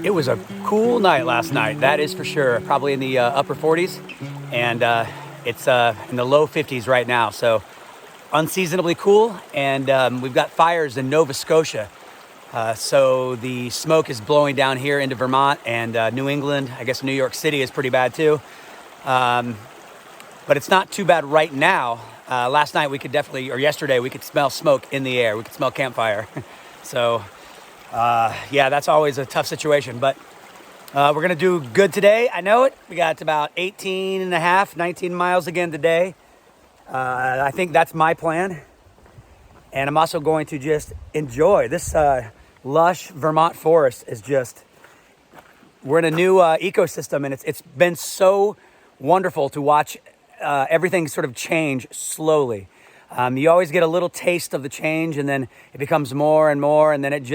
It was a cool night last night, that is for sure. Probably in the upper 40s, and it's in the low 50s right now. So unseasonably cool, and we've got fires in Nova Scotia. So the smoke is blowing down here into Vermont and New England. I guess New York City is pretty bad too. But it's not too bad right now. Last night we could definitely, or yesterday, we could smell smoke in the air. We could smell campfire. So yeah, that's always a tough situation, but we're going to do good today. I know it. We got about 18 and a half, 19 miles again today. I think that's my plan. And I'm also going to just enjoy this lush Vermont forest. Is just, we're in a new ecosystem, and it's been so wonderful to watch everything sort of change slowly. You always get a little taste of the change, and then it becomes more and more, and then it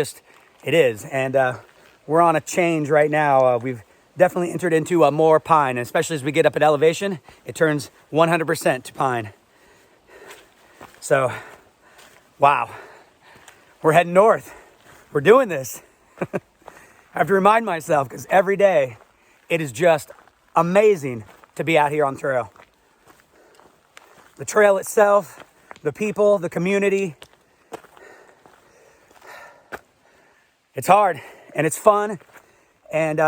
is. And we're on a change right now. We've definitely entered into more pine, and especially as we get up at elevation, it turns 100% to pine. So, wow, we're heading north. We're doing this. I have to remind myself, because every day it is just amazing to be out here on the trail. The trail itself, the people, the community. It's hard and it's fun. And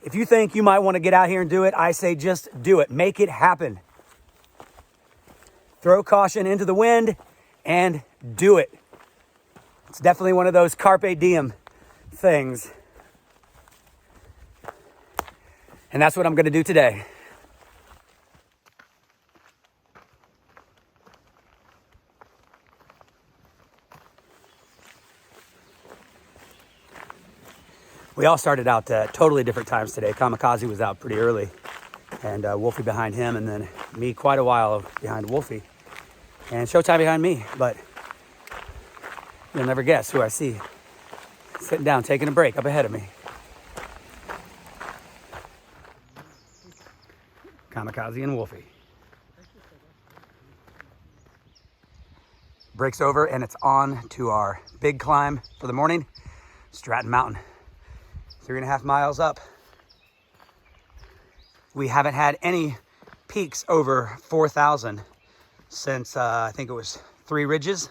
if you think you might want to get out here and do it, I say just do it. Make it happen. Throw caution into the wind and do it. It's definitely one of those carpe diem things. And that's what I'm going to do today. We all started out at totally different times today. Kamikaze was out pretty early, and Wolfie behind him, and then me quite a while behind Wolfie, and Showtime behind me. But you'll never guess who I see sitting down, taking a break up ahead of me. Kamikaze and Wolfie. Breaks over, and it's on to our big climb for the morning, Stratton Mountain. 3.5 miles up. We haven't had any peaks over 4,000 since I think it was Three Ridges,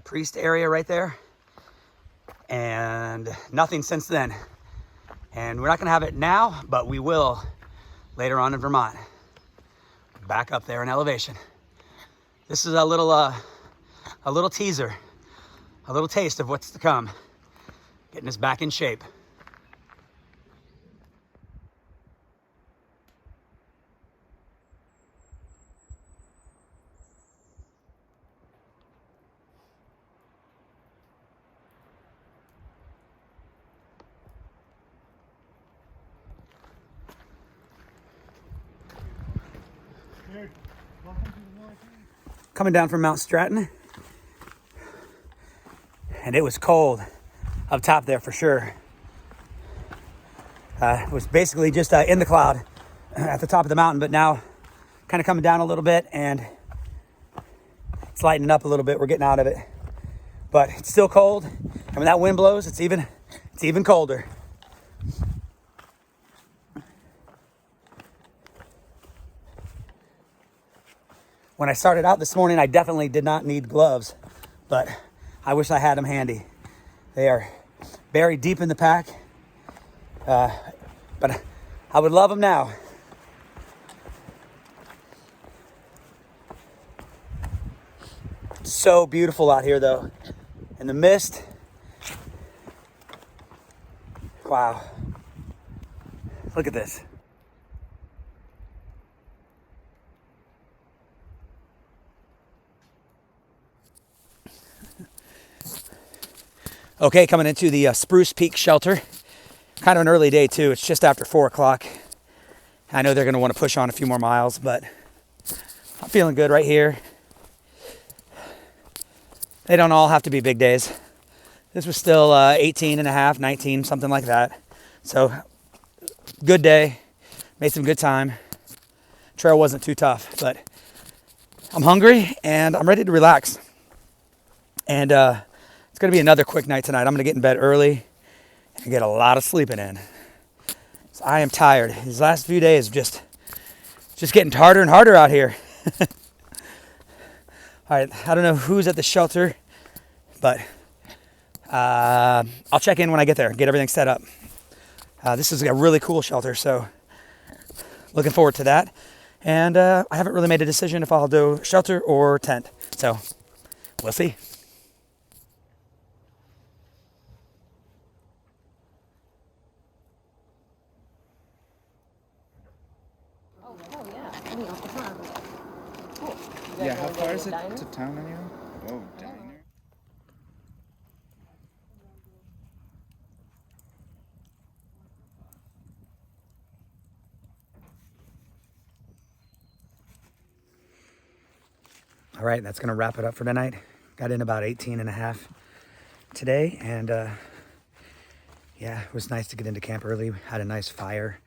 Priest area right there, and nothing since then. And we're not gonna have it now, but we will later on in Vermont. Back up there in elevation. This is a little teaser, a little taste of what's to come. Getting us back in shape. Coming down from Mount Stratton, and it was cold up top there for sure. It was basically just in the cloud at the top of the mountain, but now kind of coming down a little bit, and it's lightening up a little bit. We're getting out of it, but it's still cold, and when that wind blows, it's even colder. When I started out this morning, I definitely did not need gloves, but I wish I had them handy. They are buried deep in the pack, but I would love them now. So beautiful out here though, and the mist, wow, look at this. Okay, coming into the Spruce Peak Shelter. Kind of an early day too. It's just after 4 o'clock. I know they're going to want to push on a few more miles, but I'm feeling good right here. They don't all have to be big days. This was still 18 and a half, 19, something like that. So good day, made some good time. Trail wasn't too tough, but I'm hungry and I'm ready to relax. And it's gonna be another quick night tonight. I'm gonna get in bed early and get a lot of sleeping in. So I am tired. These last few days just getting harder and harder out here. All right, I don't know who's at the shelter, but I'll check in when I get there, get everything set up. This is a really cool shelter, so looking forward to that. And I haven't really made a decision if I'll do shelter or tent, so we'll see. Oh yeah. I mean, it's not cool. Yeah, how far is it to town anyway? Oh, diner. All right, that's gonna wrap it up for tonight. Got in about 18 and a half today, and yeah, it was nice to get into camp early. Had a nice fire,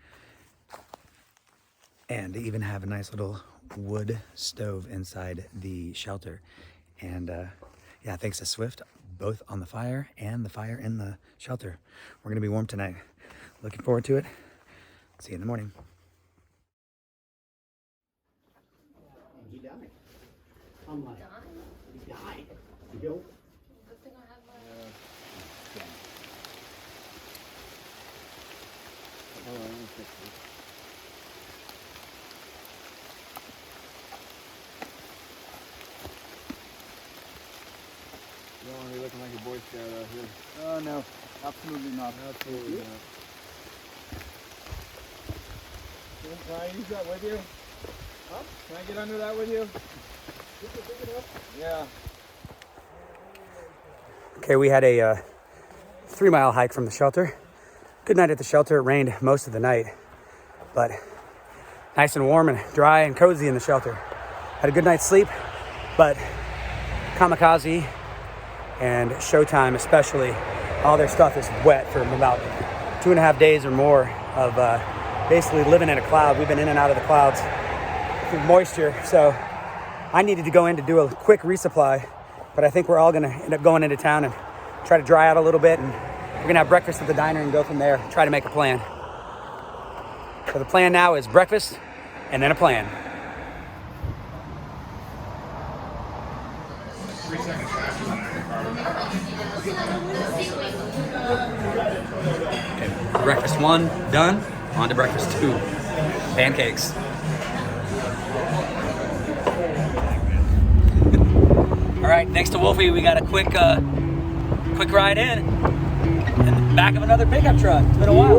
and even have a nice little wood stove inside the shelter. And yeah, thanks to Swift, both on the fire and the fire in the shelter. We're gonna be warm tonight. Looking forward to it. See you in the morning. He died. I'm like, he died. Yo. Good thing I have my. You don't want to be looking like a Boy Scout out here. Oh, no, absolutely not. Absolutely not. Can I use that with you? Huh? Can I get under that with you? Yeah. Okay, we had a 3-mile hike from the shelter. Good night at the shelter. It rained most of the night, but nice and warm and dry and cozy in the shelter. Had a good night's sleep, but Kamikaze and Showtime especially, all their stuff is wet for about 2.5 days or more of basically living in a cloud. We've been in and out of the clouds with moisture, so I needed to go in to do a quick resupply, but I think we're all gonna end up going into town and try to dry out a little bit, and we're gonna have breakfast at the diner and go from there, try to make a plan. So the plan now is breakfast and then a plan. Okay, breakfast 1 done, on to breakfast 2, pancakes. All right, thanks to Wolfie, we got a quick ride in the back of another pickup truck. It's been a while.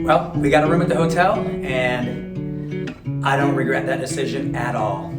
Well, we got a room at the hotel, and I don't regret that decision at all.